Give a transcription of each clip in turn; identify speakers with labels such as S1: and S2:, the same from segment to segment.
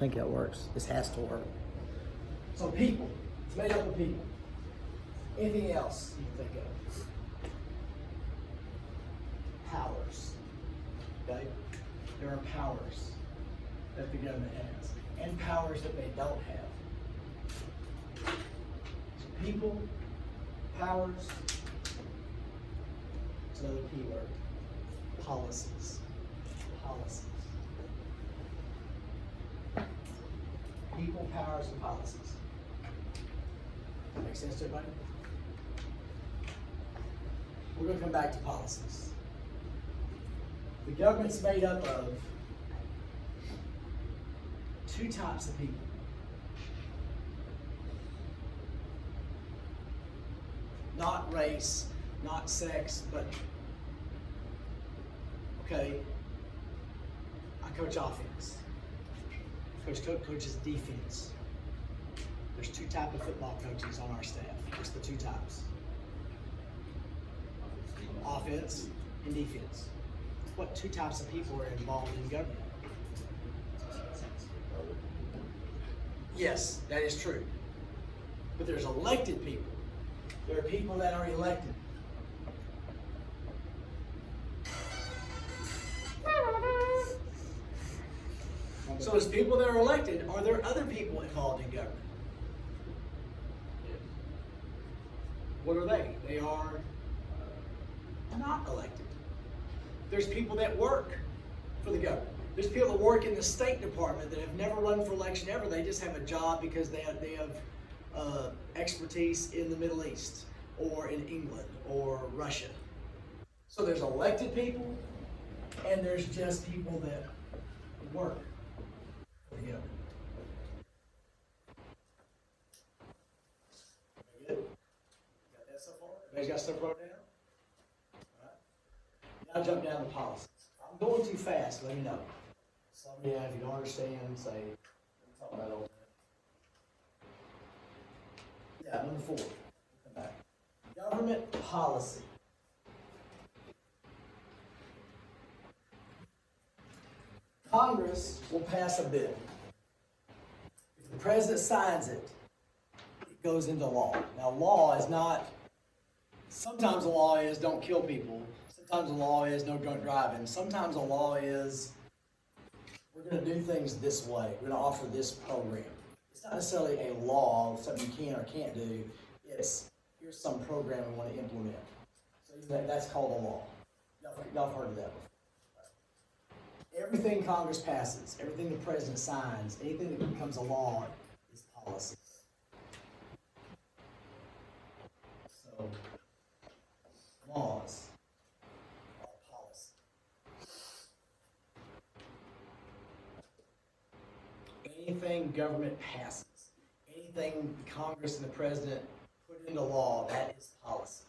S1: think that works. This has to work.
S2: So people, it's made up of people. Anything else you can think of? Powers, okay? There are powers that the government has, and powers that they don't have. So people, powers, it's another P word. Policies. Policies. People, powers, and policies. Make sense to everybody? We're going to come back to policies. The government's made up of two types of people. Not race, not sex, but, okay, I coach offense. Coach coaches defense. There's two types of football coaches on our staff. It's the two types. Offense and defense. What two types of people are involved in government? Yes, that is true. But there's elected people. There are people that are elected. So as people that are elected, are there other people involved in government? What are they? They are not elected. There's people that work for the government. There's people that work in the State Department that have never run for election ever. They just have a job because they have expertise in the Middle East or in England or Russia. So there's elected people and there's just people that work for the government. Good? Got that so far? Everybody's got stuff wrote down? All right. Now jump down to policies. I'm going too fast, let me know. Some of you, if you don't understand, say, let me talk about it a little bit. Yeah, number 4. Come back. Government policy. Congress will pass a bill. If the president signs it, it goes into law. Now, law is not, sometimes the law is don't kill people. Sometimes the law is no drunk driving. Sometimes the law is we're going to do things this way. We're going to offer this program. It's not necessarily a law, something you can or can't do. It's here's some program we want to implement. So that's called a law. Y'all have heard of that before. Everything Congress passes, everything the president signs, anything that becomes a law is policy. So, laws are policy. Anything government passes, anything Congress and the president put into law, that is policy.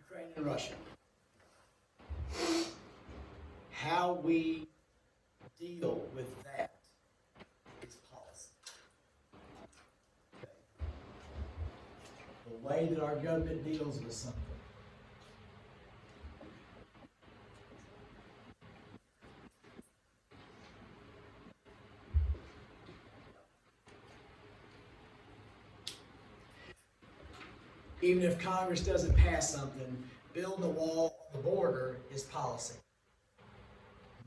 S2: Ukraine and Russia. How we deal with that is policy. Okay. The way that our government deals with something. Even if Congress doesn't pass something, building a wall on the border is policy.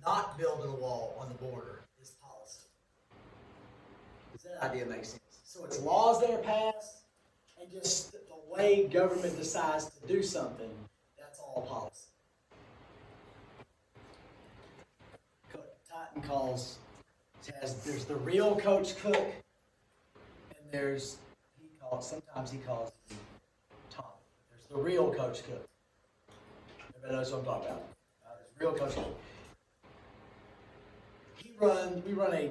S2: Not building a wall on the border is policy. Does that idea make sense? So it's laws that are passed, and just the way government decides to do something, that's all policy. Titan calls, there's the real Coach Cook, and sometimes he calls the real Coach Cook. Everybody knows what I'm talking about. There's real Coach Cook. We run a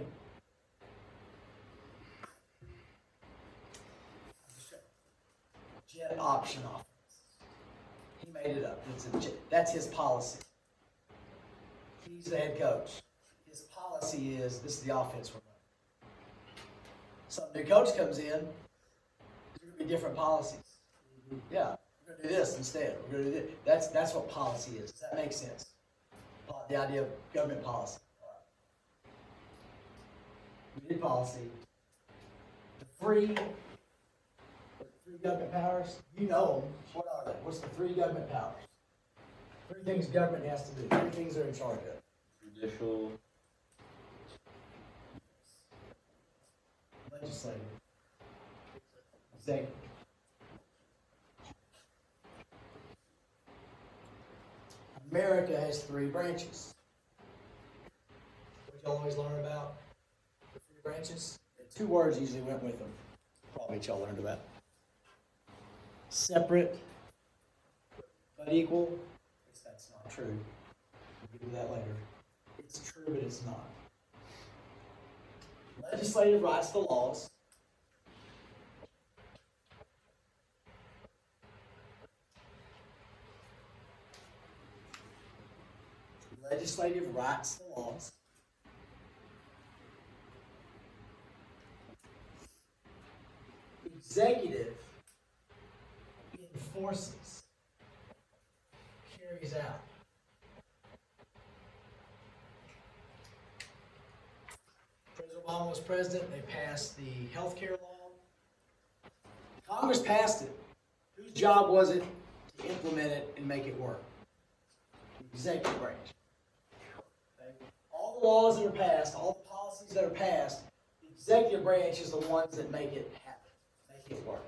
S2: jet option offense. He made it up. That's his policy. He's the head coach. His policy is this is the offense we're running. Some new coach comes in, there's going to be different policies. Yeah. do this instead. We're going to do this. That's what policy is. Does that make sense? The idea of government policy. We did policy. The three government powers, you know them. What are they? What's the three government powers? Three things government has to do. Three things they're in charge of.
S3: Judicial.
S2: Legislative. Executive. America has three branches. What y'all always learn about the three branches? Two words usually went with them. Probably what y'all learned about. Separate but equal. I guess that's not true. We'll get to that later. It's true, but it's not. Legislative writes the laws. Legislative writes the laws. Executive enforces, carries out. President Obama was president. They passed the health care law. Congress passed it. Whose job was it to implement it and make it work? The executive branch. Okay? All the laws that are passed, all the policies that are passed, the executive branch is the ones that make it happen, make it work.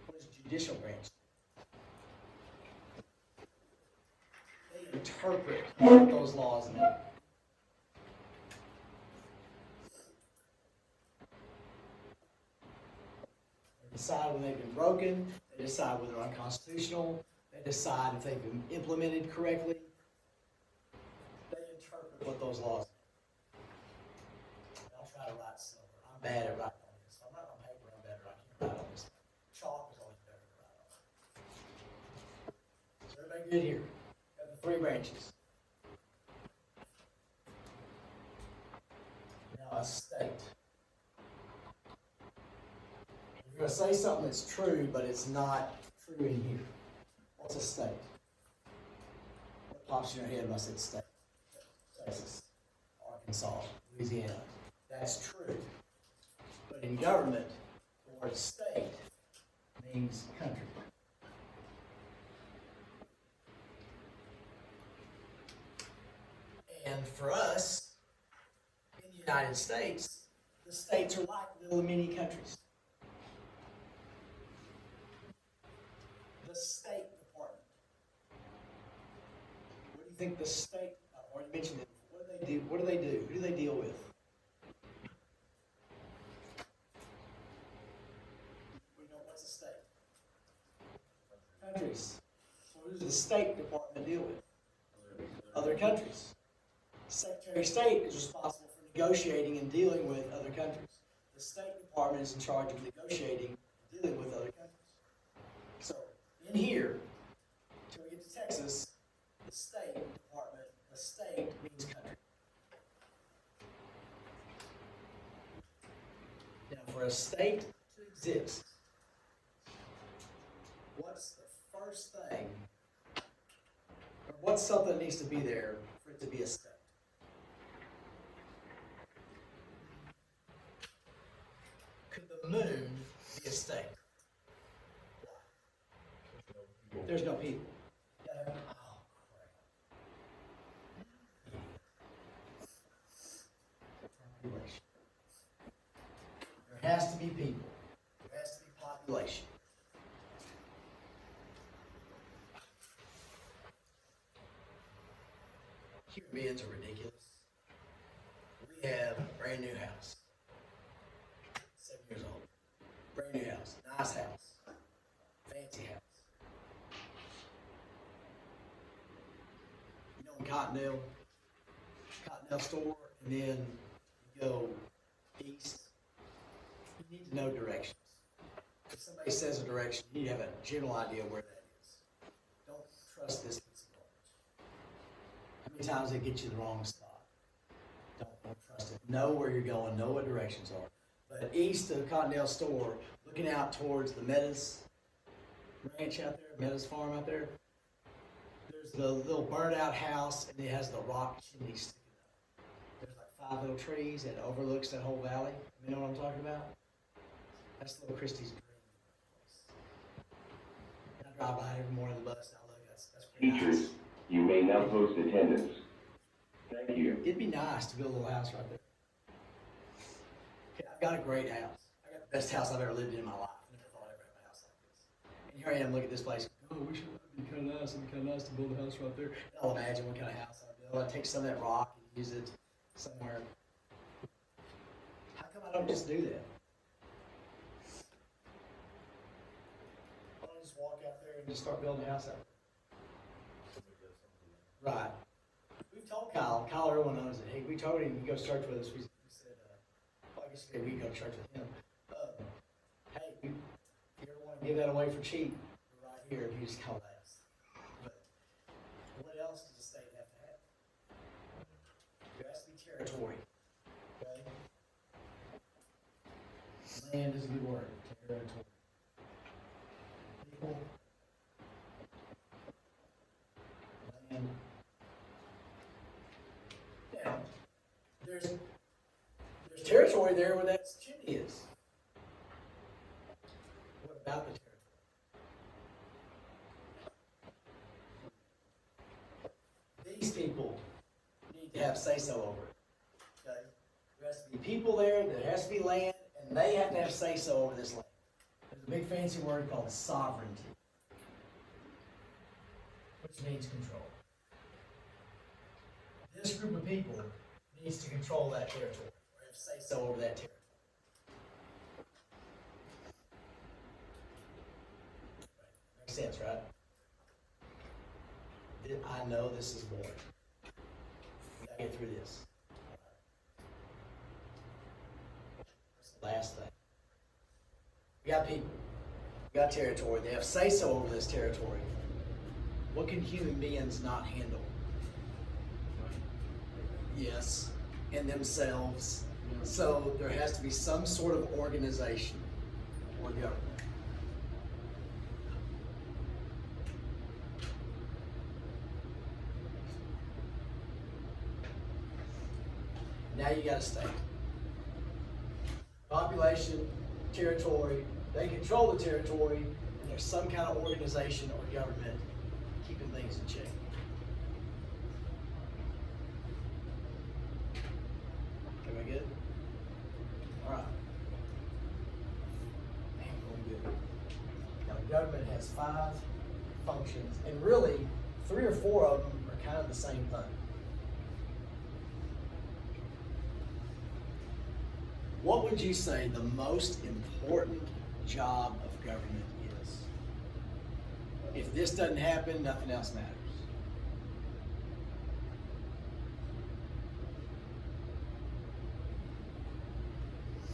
S2: What is the judicial branch? They interpret what those laws mean. They decide when they've been broken. They decide whether they're unconstitutional. They decide if they've been implemented correctly. They interpret what those laws mean. I'll try to write silver. I'm bad at writing on this. If I'm writing on paper, I'm better. I can't write on this. Chalk is always better to write on. So everybody good here? Got the three branches. Now a state. You're going to say something that's true, but it's not true in here. What's a state? What pops in your head when I said state? Texas, Arkansas, Louisiana. That's true. But in government, the word state means country. And for us, in the United States, the states are like little mini countries. The State Department. What do you think the state? I already mentioned it. What do they do? What do they do? Who do they deal with? We know what's a state. Countries. So who does the State Department deal with? Other countries. Secretary of State is responsible for negotiating and dealing with other countries. The State Department is in charge of negotiating and dealing with other countries. So in here, until we get to Texas, the State Department, the state means country. Now, for a state to exist, what's the first thing, or what's something that needs to be there for it to be a state? Could the moon be a state? There's no people. Oh, crap. Population. There has to be people. There has to be population. Human beings are ridiculous. We have a brand new house. 7 years old. Brand new house. Nice house. Fancy house. Cottondale store, and then you go east. You need to know directions. If somebody says a direction, you need to have a general idea where that is. Don't trust this piece of garbage. How many times they get you the wrong spot? Don't trust it. Know where you're going. Know what directions are. But east of Cottondale store, look looking out towards the Meadows ranch out there, Meadows farm out there. There's the little burned out house, and it has the rock chimney sticking up. There's like 5 little trees that overlooks that whole valley. You know what I'm talking about? That's little Christie's Green place. I drive by it every morning on the bus, and I look, that's pretty
S3: Teachers,
S2: nice.
S3: you may now post attendance. Thank you.
S2: It'd be nice to build a little house right there. Yeah, I've got a great house. I got the best house I've ever lived in my life. I never thought I'd ever have a house like this. And here I am, looking at this place. Oh, we should be kind of nice. It'd be kind of nice to build a house right there. And I'll imagine what kind of house I'd build. I'd take some of that rock and use it somewhere. How come I don't just do that? Why don't I just walk out there and just start building a house out there? Right. We've told Kyle Irwin knows it. Hey, we told him he goes to church with us. We said, well, I guess we go to church with him. Hey, if you ever want to give that away for cheap, we're right here, and you just call us. But what else does the state have to have? There has to be territory. Okay? Land is a good word. Territory. People. Land. Now, there's territory there where that chimney is. What about the territory? These people need to have say-so over it. Okay? There has to be people there, there has to be land, and they have to have say-so over this land. There's a big fancy word called sovereignty, which means control. This group of people needs to control that territory, or have say-so over that territory. Makes sense, right? I know this is boring. We gotta get through this. What's the last thing? We got people. We got territory. They have say-so over this territory. What can human beings not handle? Yes, and themselves. So there has to be some sort of organization or government. Now you got a state. Population, territory, they control the territory, and there's some kind of organization or government keeping things in check. Everybody good? All right. Man, going good. Now, the government has 5 functions, and really, 3 or 4 of them are kind of the same thing. What would you say the most important job of government is? If this doesn't happen, nothing else matters.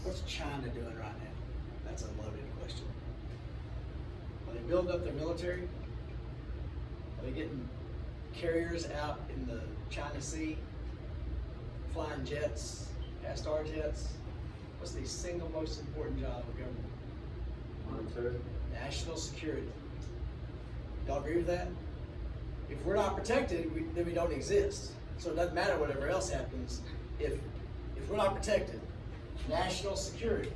S2: What's China doing right now? That's a loaded question. Are they building up their military? Are they getting carriers out in the China Sea? Flying jets, past our jets? What's the single most important job of government?
S4: Monetary.
S2: National security. Y'all agree with that? If we're not protected, then we don't exist. So it doesn't matter whatever else happens. If we're not protected, national security.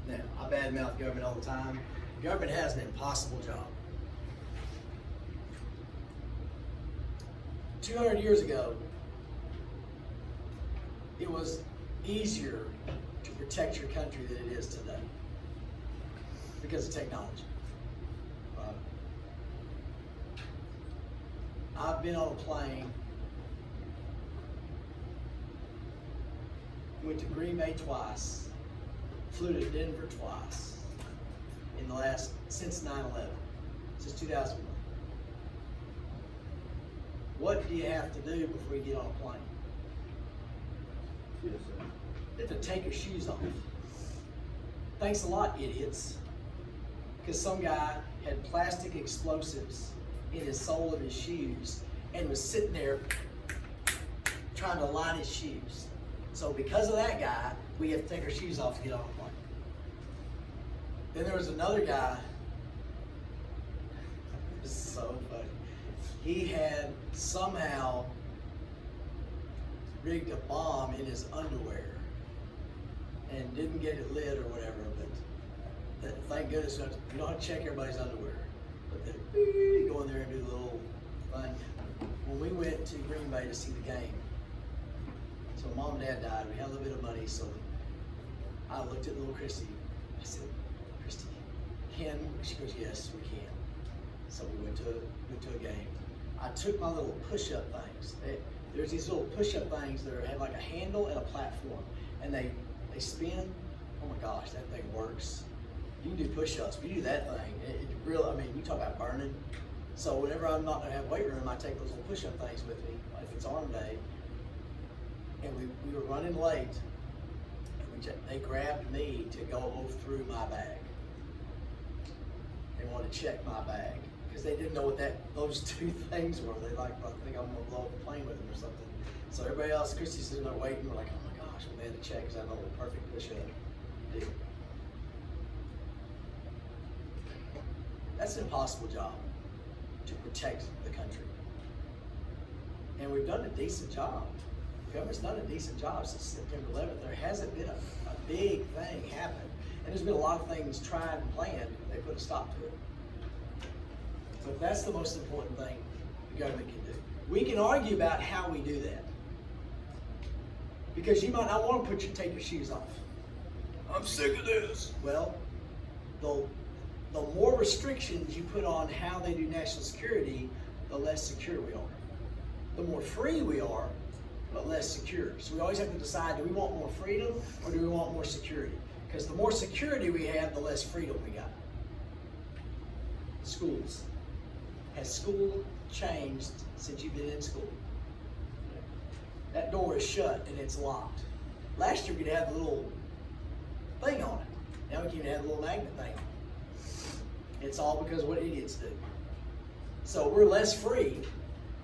S2: Now, I badmouth government all the time. Government has an impossible job. 200 years ago, it was easier to protect your country than it is today because of technology. I've been on a plane, went to Green Bay twice, flew to Denver twice since 9/11, since 2001. What do you have to do before you get on a plane?
S4: Yes, sir.
S2: You have to take your shoes off. Thanks a lot, idiots. Because some guy had plastic explosives in his sole of his shoes, and was sitting there trying to line his shoes. So because of that guy, we have to take our shoes off to get on the plane. Then there was another guy. This is so funny. He had somehow rigged a bomb in his underwear and didn't get it lit or whatever, but thank goodness you don't have to check everybody's underwear. But then go in there and do the little thing. When we went to Green Bay to see the game, so mom and dad died, we had a little bit of money, so I looked at little Christy. I said, Christy, she goes, yes, we can. So we went to a game. I took my little push-up things. There's these little push-up things that have like a handle and a platform, and they spin. Oh my gosh, that thing works. You can do push-ups, but you do that thing. It really, I mean, you talk about burning. So whenever I'm not gonna have weight room, I take those little push-up things with me, if it's arm day. And we were running late, and they grabbed me to go through my bag. They wanted to check my bag because they didn't know what those two things were. They like, I think I'm gonna blow up the plane with them or something. So everybody else, Christy's sitting there waiting. We're like, oh my gosh, well, they had to check because I had a little perfect push-up deal. That's an impossible job to protect the country. And we've done a decent job. The government's done a decent job since September 11th. There hasn't been a big thing happen. And there's been a lot of things tried and planned. They put a stop to it. So that's the most important thing the government can do. We can argue about how we do that. Because you might not want to take your shoes off. I'm sick of this. Well, the more restrictions you put on how they do national security, the less secure we are. The more free we are, but less secure. So we always have to decide, do we want more freedom or do we want more security? Because the more security we have, the less freedom we got. Schools. Has school changed since you've been in school? That door is shut and it's locked. Last year we could have a little thing on it. Now we can have a little magnet thing on it. It's all because of what idiots do. So we're less free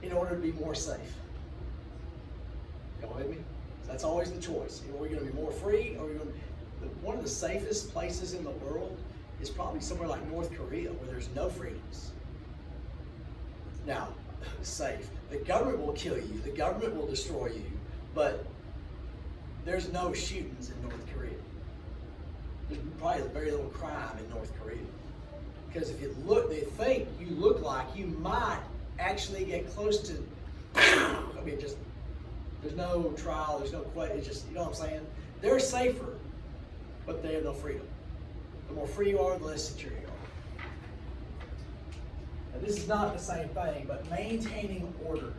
S2: in order to be more safe. Y'all with me? So that's always the choice. Are we going to be more free, or are we going to... One of the safest places in the world is probably somewhere like North Korea, where there's no freedoms. Now, safe. The government will kill you. The government will destroy you. But there's no shootings in North Korea. There's probably very little crime in North Korea. Because if you look, they think you look like you might actually get close to, I mean, just, there's no trial, there's no question, it's just, you know what I'm saying? They're safer, but they have no freedom. The more free you are, the less secure you are. Now, this is not the same thing, but maintaining order.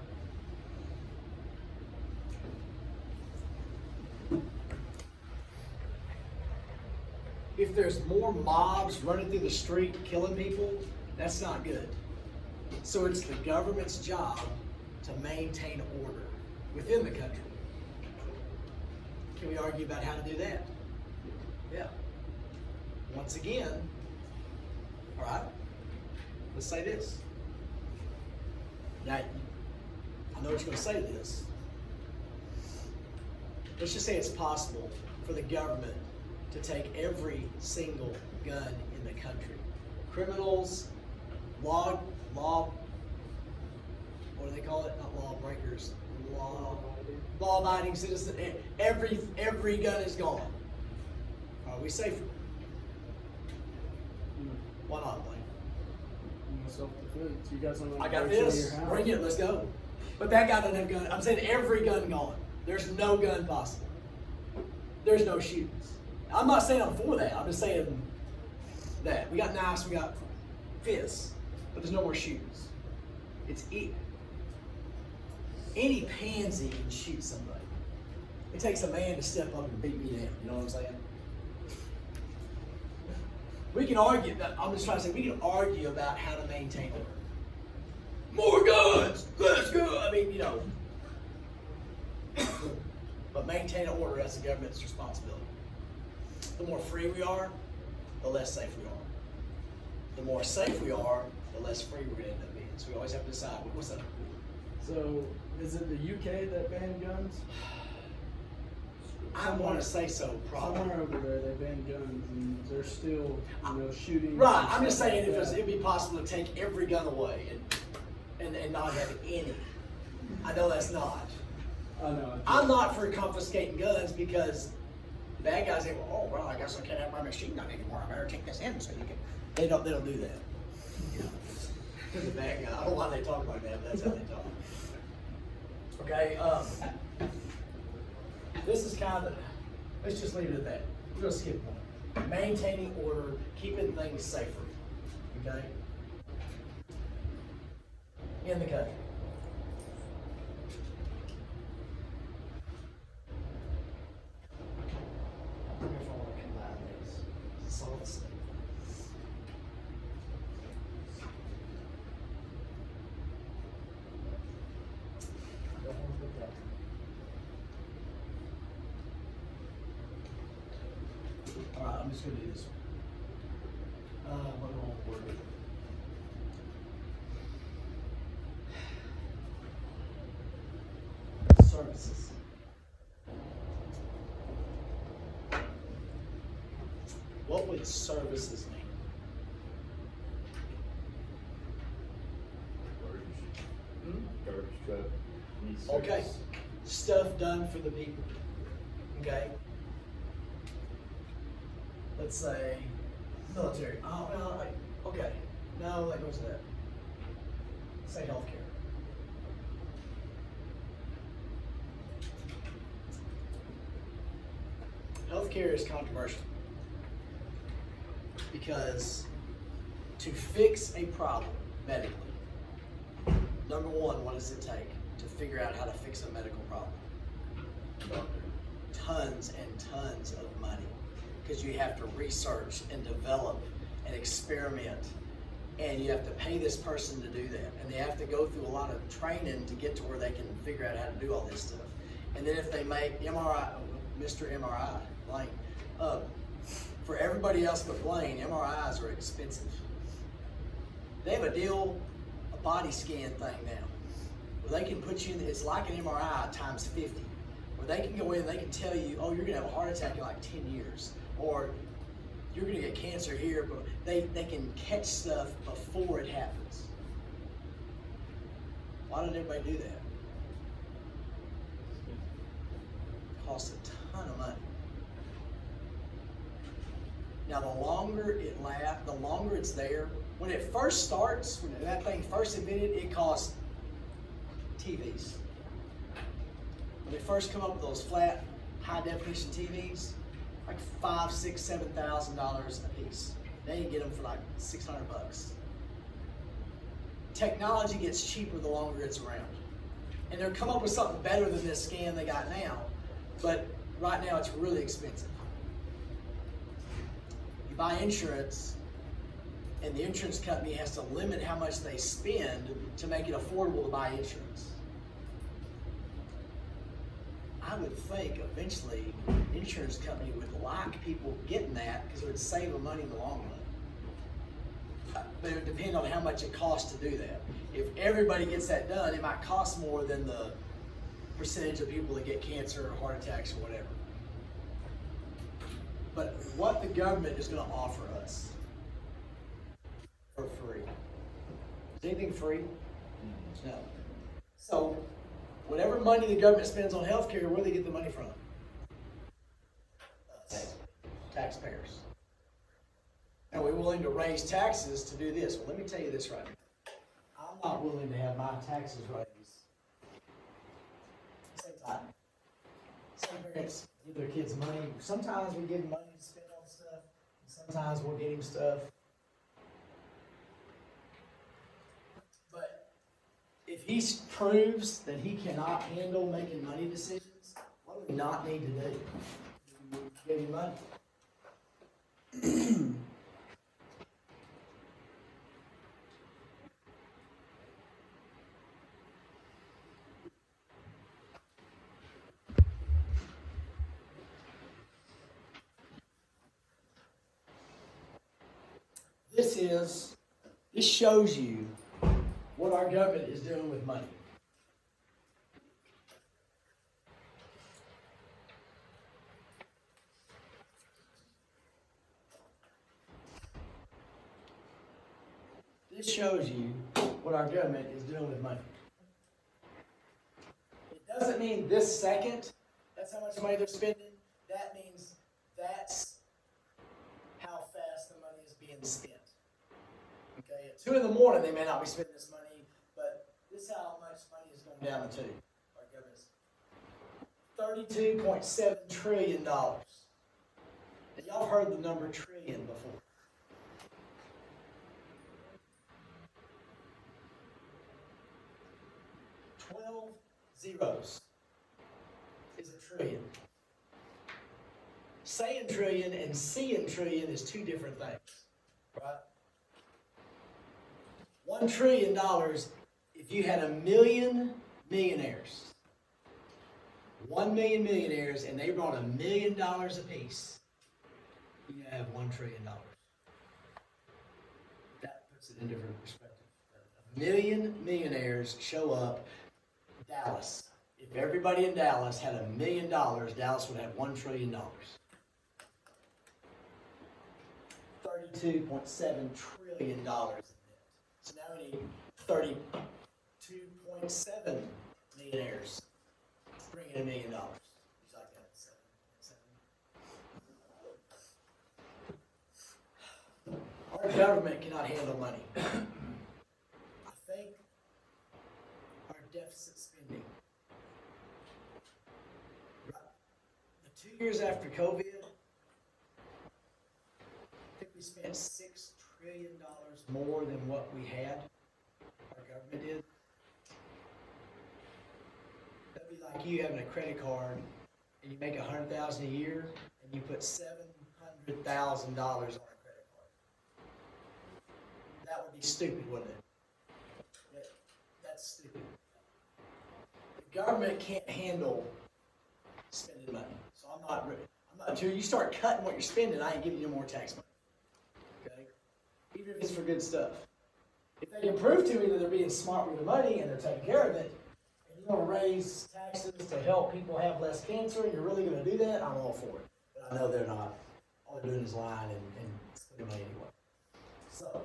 S2: If there's more mobs running through the street killing people, that's not good. So it's the government's job to maintain order within the country. Can we argue about how to do that? Yeah. Once again, all right, let's say this. Now, I know what you're going to say to this. Let's just say it's possible for the government to take every single gun in the country. Criminals, what do they call it? Not lawbreakers. Law-abiding citizens. Every gun is gone. Are we safer? Why not, Blaine?
S4: Self-defense. You got something?
S2: I got this. Bring it. Let's go. But that guy doesn't have a gun. I'm saying every gun gone. There's no gun possible. There's no shootings. I'm not saying I'm for that. I'm just saying that. We got knives, we got fists, but there's no more shootings. It's any pansy can shoot somebody. It takes a man to step up and beat me down. You know what I'm saying? We can argue. I'm just trying to say we can argue about how to maintain order. More guns. Let's go. I mean, you know. But maintain order, that's the government's responsibility. The more free we are, the less safe we are. The more safe we are, the less free we're going to end up being. So we always have to decide, what's that?
S5: So, is it the UK that banned guns?
S2: I want to say so, probably.
S5: Somewhere over there, they banned guns, and there's still, shooting.
S2: Right, I'm just saying it'd be possible to take every gun away and not have any. I know that's not.
S5: I know.
S2: I'm not for confiscating guns because bad guys say, well, I guess I can't have my machine gun anymore. I better take this in so you can. They don't do that. The bad guy. I don't know why they talk like that, but that's how they talk. Okay, this is kind of, let's just leave it at that. We're gonna skip one. Maintaining order, keeping things safer. Okay? In the country. I wonder if I want to combine these. It's all the same. I don't want to put that. All right, I'm just gonna do this one. What do I want to word it? Services. What would services mean?
S4: Garbage truck. needs
S2: Okay,
S4: service.
S2: stuff done for the people. Okay? Let's say military. Oh, well, okay. No, that goes to that. Say healthcare. Healthcare is controversial because to fix a problem medically, number one, what does it take to figure out how to fix a medical problem?
S4: Doctor.
S2: Tons and tons of money, because you have to research and develop and experiment, and you have to pay this person to do that, and they have to go through a lot of training to get to where they can figure out how to do all this stuff. And then if they make MRI, Mr. MRI, Blaine, for everybody else but Blaine, MRIs are expensive. They have a deal, a body scan thing now, where they can put you in, it's like an MRI times 50, where they can go in and they can tell you, oh, you're gonna have a heart attack in like 10 years, or you're gonna get cancer here, but they can catch stuff before it happens. Why don't everybody do that? It costs a ton of money. Now, the longer it lasts, the longer it's there. When it first starts, when that thing first invented, it cost TVs. When they first come up with those flat, high definition TVs, like $5,000, $6,000, $7,000 a piece. Now you can get them for like $600. Technology gets cheaper the longer it's around. And they'll come up with something better than this scan they got now. But right now it's really expensive. You buy insurance, and the insurance company has to limit how much they spend to make it affordable to buy insurance. I would think eventually the insurance company would like people getting that because it would save them money in the long run. But it would depend on how much it costs to do that. If everybody gets that done, it might cost more than the percentage of people that get cancer or heart attacks or whatever. But what the government is going to offer us for free. Is anything free? No. So, whatever money the government spends on healthcare, where do they get the money from? Us. Taxpayers. And we're willing to raise taxes to do this. Well, let me tell you this right now. I'm not willing to have my taxes raised. Same time. Some parents give their kids money. Sometimes we give them money to spend on stuff. Sometimes we'll get him stuff. But if he proves that he cannot handle making money decisions, what do we not need to do? Give him money. This shows you what our government is doing with money. this shows you what our government is doing with money. It doesn't mean this second, that's how much money they're spending. That means that's how fast the money is being spent. Okay, at 2 in the morning, they may not be spending this money, but this is how much money is going down the tube. Our government's $32.7 trillion. Now, y'all heard the number trillion before. 12 zeros is a trillion. Saying trillion and seeing trillion is two different things, right? $1 trillion, if you had 1 million millionaires, 1 million millionaires, and they brought $1 million apiece, you have $1 trillion. That puts it in different perspective. 1 million millionaires show up. Dallas. If everybody in Dallas had $1 million, Dallas would have $1 trillion. $32.7 trillion in debt. So now we need 32.7 millionaires bring in $1 million. Just like that. 7. Our government cannot handle money. I think our deficit spending. The 2 years after COVID, I think we spent $6 trillion more than what we had. Our government did. That'd be like you having a credit card and you make $100,000 a year and you put $700,000 on a credit card. That would be stupid, wouldn't it? That's stupid. The government can't handle spending money. So I'm not until you start cutting what you're spending, I ain't giving you more tax money. Okay? Even if it's for good stuff. If they can prove to me that they're being smart with their money and they're taking care of it, and you want to raise taxes to help people have less cancer, and you're really going to do that, I'm all for it. But I know they're not. All they're doing is lying and spending money anyway. So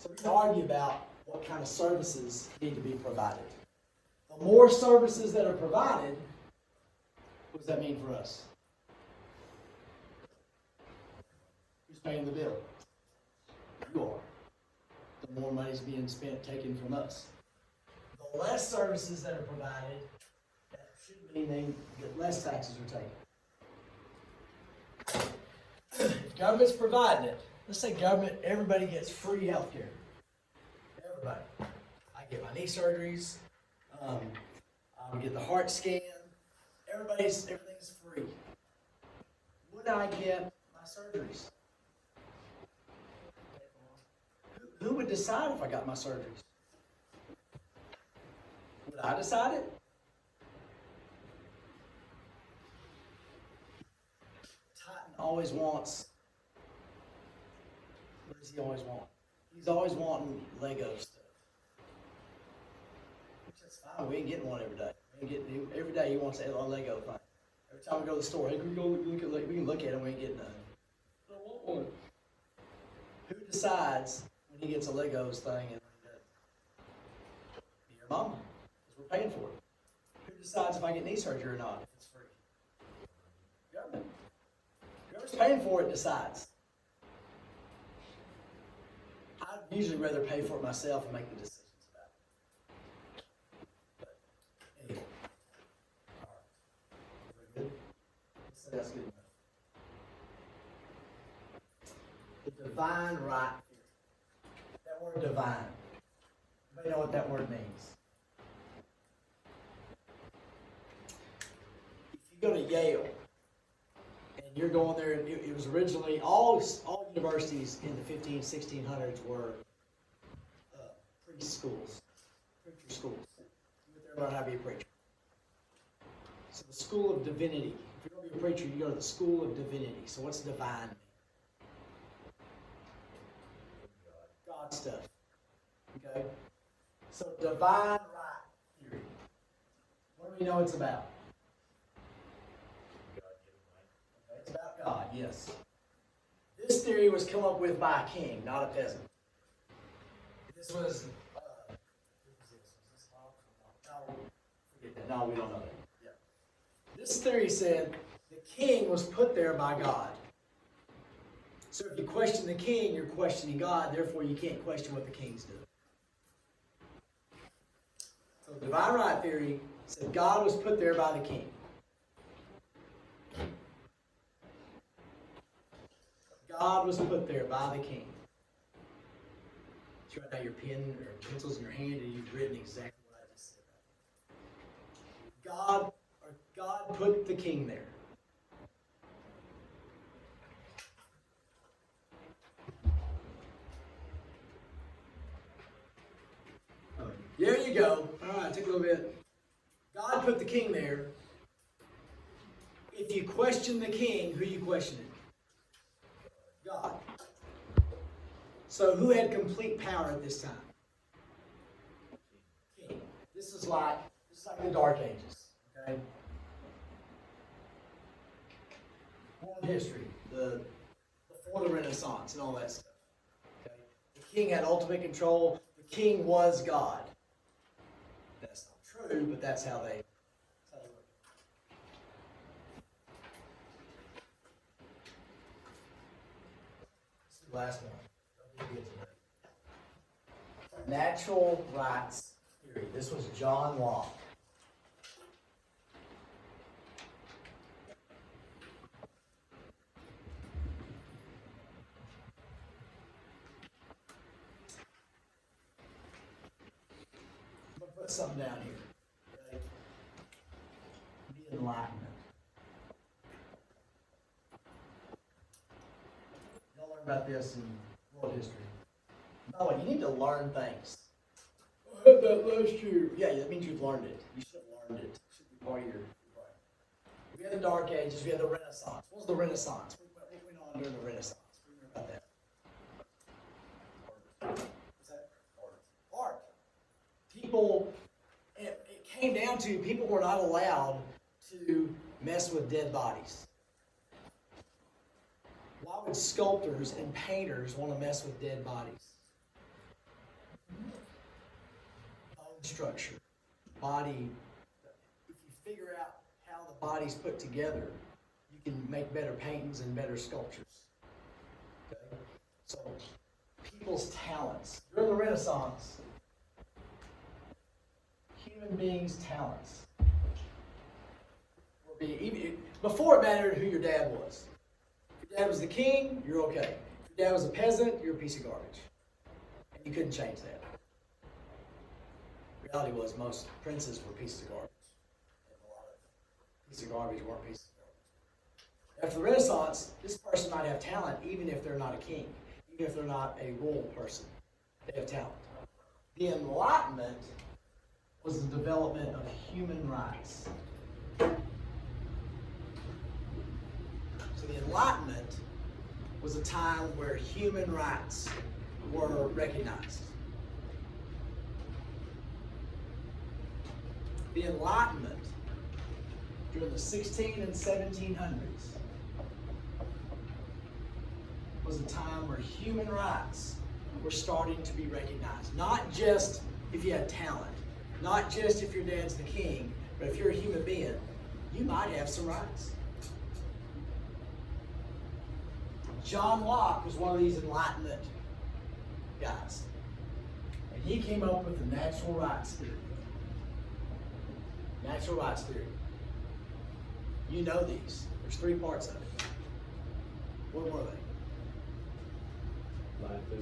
S2: we can argue about what kind of services need to be provided. The more services that are provided, what does that mean for us? Who's paying the bill? You are. The more money is being spent taken from us. The less services that are provided, that should mean that less taxes are taken. If government's providing it, let's say government, everybody gets free health care. Everybody. I get my knee surgeries, I get the heart scan, everything's free. Would I get my surgeries? Who would decide if I got my surgeries? Would I decide it? Titan always wants, what does he always want? He's always wanting Lego stuff. Which is fine, we ain't getting one every day. Every day he wants a Lego thing. Every time we go to the store, hey, can we go look at Lego? We can look at them, we ain't getting none. I don't want one. Who decides when he gets a Legos thing and when he doesn't? Your mama, because we're paying for it. Who decides if I get knee surgery or not, if it's free? Government. Whoever's paying for it decides. I'd usually rather pay for it myself and make the decisions about it. But anyway. All right. Very good. So that's good enough. The divine right theory. That word divine. Anybody know what that word means? If you go to Yale, and you're going there, and it was originally, all universities in the 1600s were priest schools, preacher schools. You went there to learn how to be a preacher. So the school of divinity. If you're going to be a preacher, you go to the school of divinity. So what's divine mean? God stuff. Okay? So divine right theory. What do we know it's about? It's about God, yes. This This theory was come up with by a king, not a peasant. This was, no, we don't know that. Yeah. This theory said the king was put there by God. So if you question the king, you're questioning God, therefore you can't question what the king's doing. So the divine right theory said God was put there by the king. God was put there by the king. You write out your pen or pencils in your hand and you've written exactly what I just said. God put the king there. There you go. All right, take a little bit. God put the king there. If you question the king, who you questioning? God. So who had complete power at this time? King. This is like the Dark Ages. Okay. World history, before the Renaissance and all that stuff. Okay. The king had ultimate control. The king was God. That's not true, but that's how they look. This is the last one. Natural rights theory. This was John Locke. I'm going to put something down here. Okay? The Enlightenment. Y'all learn about this in world history. By the way, you need to learn things. I had that last year. Yeah, that means you've learned it. You should have learned it. It should be part of your brain. We had the Dark Ages. We had the Renaissance. What was the Renaissance? What went on during the Renaissance? What do you remember about that? What's that? Art. People, it came down to people were not allowed to mess with dead bodies. Why would sculptors and painters want to mess with dead bodies? Bone structure, body. If you figure out how the body's put together, you can make better paintings and better sculptures. Okay? So, people's talents. During the Renaissance, human beings' talents were being, before it mattered who your dad was. If your dad was the king, you're okay. If your dad was a peasant, you're a piece of garbage. And you couldn't change that. The reality was most princes were pieces of garbage. And a lot of pieces of garbage weren't pieces of garbage. After the Renaissance, this person might have talent even if they're not a king, even if they're not a royal person. They have talent. The Enlightenment was the development of human rights. So the Enlightenment was a time where human rights were recognized. The Enlightenment during the 16 and 1700s was a time where human rights were starting to be recognized. Not just if you had talent, not just if your dad's the king, but if you're a human being, you might have some rights. John Locke was one of these Enlightenment guys. And he came up with the natural rights theory. Natural rights theory. You know these. There's 3 parts of it. What were they?
S4: Life